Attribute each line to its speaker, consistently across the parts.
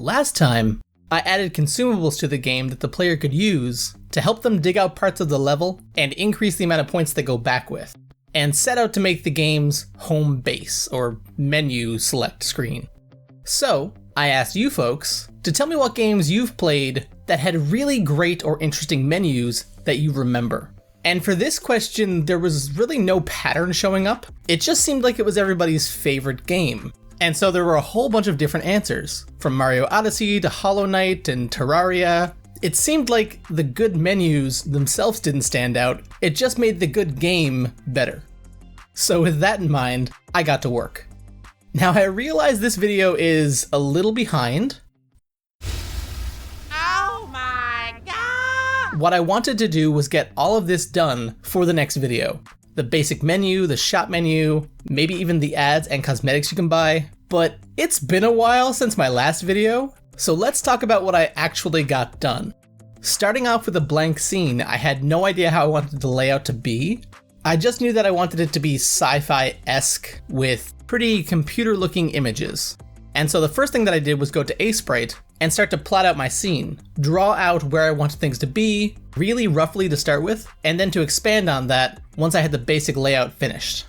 Speaker 1: Last time, I added consumables to the game that the player could use to help them dig out parts of the level and increase the amount of points they go back with, and set out to make the game's home base, or menu select screen. So, I asked you folks to tell me what games you've played that had really great or interesting menus that you remember. And for this question, there was really no pattern showing up. It just seemed like it was everybody's favorite game. And so there were a whole bunch of different answers, from Mario Odyssey to Hollow Knight and Terraria. It seemed like the good menus themselves didn't stand out, it just made the good game better. So with that in mind, I got to work. Now I realize this video is a little behind.
Speaker 2: Oh my god!
Speaker 1: What I wanted to do was get all of this done for the next video. The basic menu, the shop menu, maybe even the ads and cosmetics you can buy. But it's been a while since my last video, so let's talk about what I actually got done. Starting off with a blank scene, I had no idea how I wanted the layout to be. I just knew that I wanted it to be sci-fi-esque with pretty computer-looking images. And so the first thing that I did was go to Sprite and start to plot out my scene, draw out where I wanted things to be, really roughly to start with, and then to expand on that once I had the basic layout finished.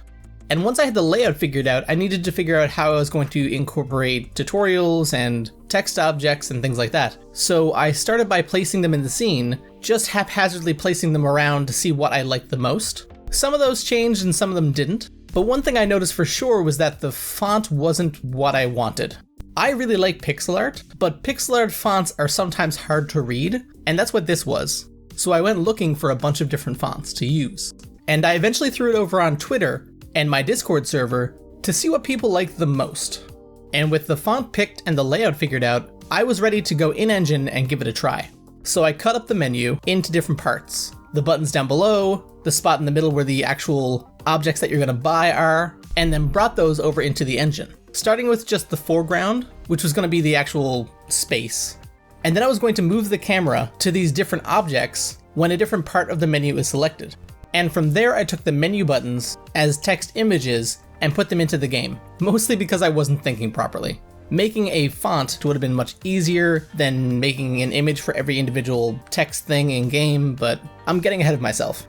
Speaker 1: And once I had the layout figured out, I needed to figure out how I was going to incorporate tutorials and text objects and things like that. So I started by placing them in the scene, just haphazardly placing them around to see what I liked the most. Some of those changed and some of them didn't, but one thing I noticed for sure was that the font wasn't what I wanted. I really like Pixelart, but Pixelart fonts are sometimes hard to read, and that's what this was. So I went looking for a bunch of different fonts to use. And I eventually threw it over on Twitter and my Discord server to see what people liked the most. And with the font picked and the layout figured out, I was ready to go in-engine and give it a try. So I cut up the menu into different parts. The buttons down below, the spot in the middle where the actual objects that you're gonna buy are, and then brought those over into the engine. Starting with just the foreground, which was gonna be the actual space. And then I was going to move the camera to these different objects when a different part of the menu is selected. And from there I took the menu buttons as text images and put them into the game, mostly because I wasn't thinking properly. Making a font would have been much easier than making an image for every individual text thing in game, but I'm getting ahead of myself.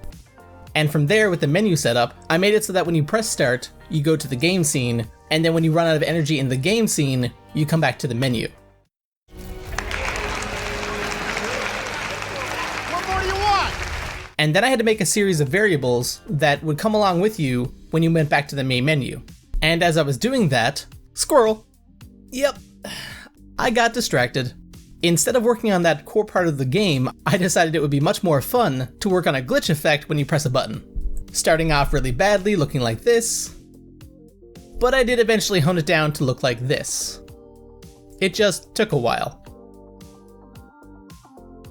Speaker 1: And from there, with the menu setup, I made it so that when you press start, you go to the game scene, and then when you run out of energy in the game scene, you come back to the menu.
Speaker 2: What more do you want?
Speaker 1: And then I had to make a series of variables that would come along with you when you went back to the main menu. And as I was doing that, squirrel. Yep, I got distracted. Instead of working on that core part of the game, I decided it would be much more fun to work on a glitch effect when you press a button. Starting off really badly, looking like this. But I did eventually hone it down to look like this. It just took a while.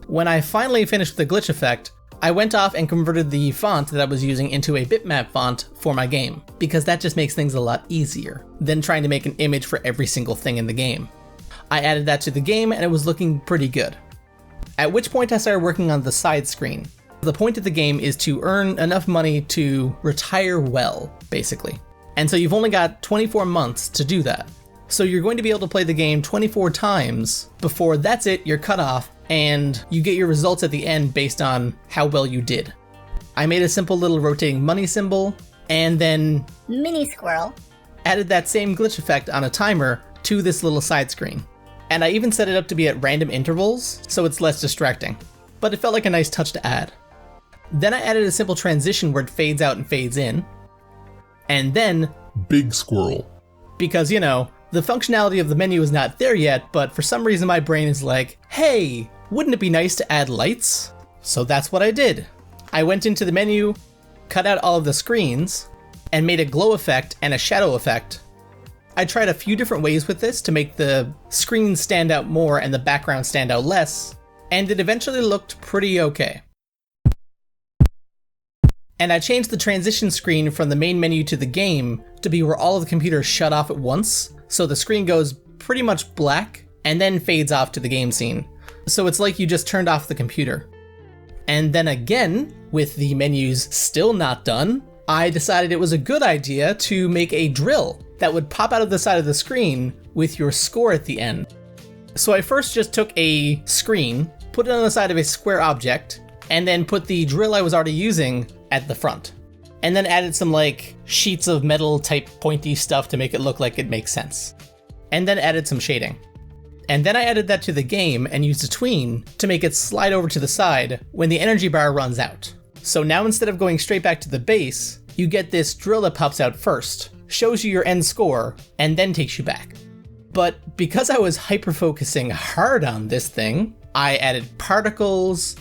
Speaker 1: When I finally finished with the glitch effect, I went off and converted the font that I was using into a bitmap font for my game, because that just makes things a lot easier than trying to make an image for every single thing in the game. I added that to the game and it was looking pretty good. At which point I started working on the side screen. The point of the game is to earn enough money to retire well, basically. And so you've only got 24 months to do that. So you're going to be able to play the game 24 times before that's it, you're cut off, and you get your results at the end based on how well you did. I made a simple little rotating money symbol, and then
Speaker 3: mini squirrel
Speaker 1: added that same glitch effect on a timer to this little side screen. And I even set it up to be at random intervals, so it's less distracting. But it felt like a nice touch to add. Then I added a simple transition where it fades out and fades in. And then
Speaker 4: big squirrel.
Speaker 1: Because, you know, the functionality of the menu is not there yet, but for some reason my brain is like, hey, wouldn't it be nice to add lights? So that's what I did. I went into the menu, cut out all of the screens, and made a glow effect and a shadow effect. I tried a few different ways with this to make the screen stand out more and the background stand out less, and it eventually looked pretty okay. And I changed the transition screen from the main menu to the game to be where all of the computers shut off at once, so the screen goes pretty much black and then fades off to the game scene. So it's like you just turned off the computer. And then again, with the menus still not done, I decided it was a good idea to make a drill that would pop out of the side of the screen with your score at the end. So I first just took a screen, put it on the side of a square object, and then put the drill I was already using at the front. And then added some like sheets of metal type pointy stuff to make it look like it makes sense. And then added some shading. And then I added that to the game and used a tween to make it slide over to the side when the energy bar runs out. So now instead of going straight back to the base, you get this drill that pops out first, shows you your end score, and then takes you back. But because I was hyper-focusing hard on this thing, I added particles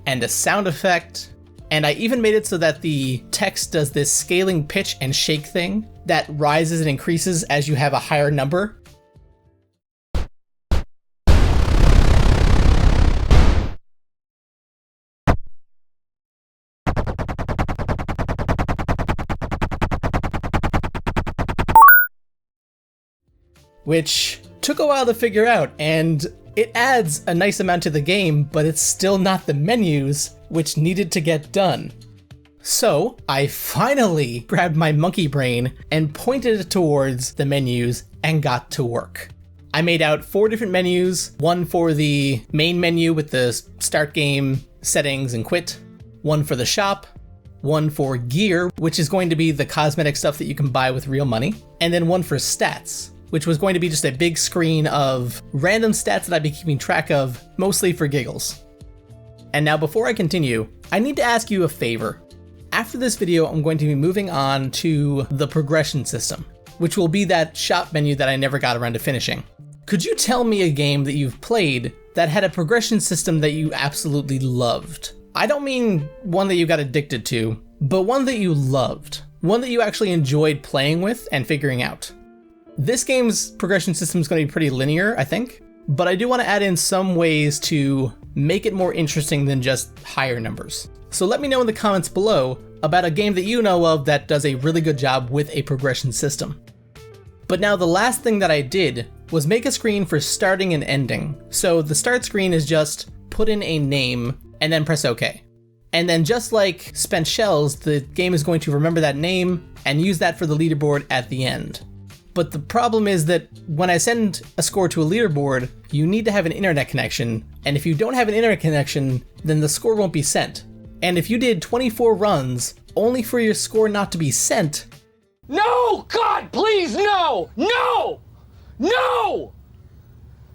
Speaker 1: and a sound effect, and I even made it so that the text does this scaling pitch and shake thing that rises and increases as you have a higher number. Which took a while to figure out, and it adds a nice amount to the game, but it's still not the menus, which needed to get done. So I finally grabbed my monkey brain and pointed it towards the menus and got to work. I made out 4 different menus, one for the main menu with the start game, settings, and quit, one for the shop, one for gear, which is going to be the cosmetic stuff that you can buy with real money, and then one for stats, which was going to be just a big screen of random stats that I'd be keeping track of, mostly for giggles. And now before I continue, I need to ask you a favor. After this video, I'm going to be moving on to the progression system, which will be that shop menu that I never got around to finishing. Could you tell me a game that you've played that had a progression system that you absolutely loved? I don't mean one that you got addicted to, but one that you loved. One that you actually enjoyed playing with and figuring out. This game's progression system is going to be pretty linear, I think, but I do want to add in some ways to make it more interesting than just higher numbers. So let me know in the comments below about a game that you know of that does a really good job with a progression system. But now the last thing that I did was make a screen for starting and ending. So the start screen is just put in a name and then press OK. And then just like spent shells, the game is going to remember that name and use that for the leaderboard at the end. But the problem is that when I send a score to a leaderboard, you need to have an internet connection, and if you don't have an internet connection, then the score won't be sent. And if you did 24 runs only for your score not to be sent...
Speaker 3: No! God, please, no! No! No!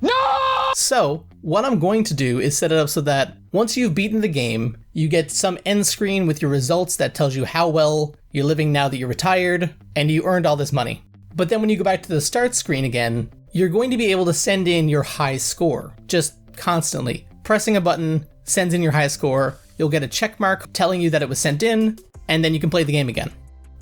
Speaker 3: No!
Speaker 1: So, what I'm going to do is set it up so that once you've beaten the game, you get some end screen with your results that tells you how well you're living now that you're retired, and you earned all this money. But then when you go back to the start screen again, you're going to be able to send in your high score, just constantly. Pressing a button sends in your high score, you'll get a check mark telling you that it was sent in, and then you can play the game again.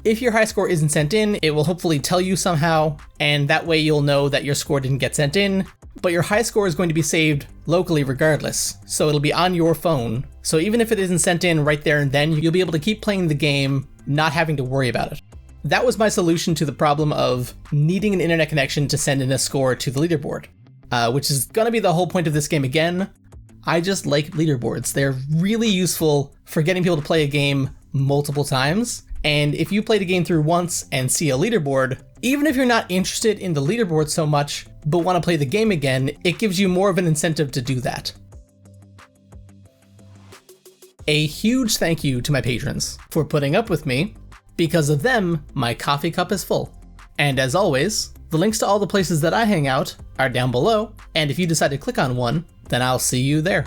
Speaker 1: If your high score isn't sent in, it will hopefully tell you somehow, and that way you'll know that your score didn't get sent in, but your high score is going to be saved locally regardless, so it'll be on your phone. So even if it isn't sent in right there and then, you'll be able to keep playing the game, not having to worry about it. That was my solution to the problem of needing an internet connection to send in a score to the leaderboard, which is going to be the whole point of this game again. I just like leaderboards. They're really useful for getting people to play a game multiple times. And if you played a game through once and see a leaderboard, even if you're not interested in the leaderboard so much, but want to play the game again, it gives you more of an incentive to do that. A huge thank you to my patrons for putting up with me. Because of them, my coffee cup is full. And as always, the links to all the places that I hang out are down below, and if you decide to click on one, then I'll see you there.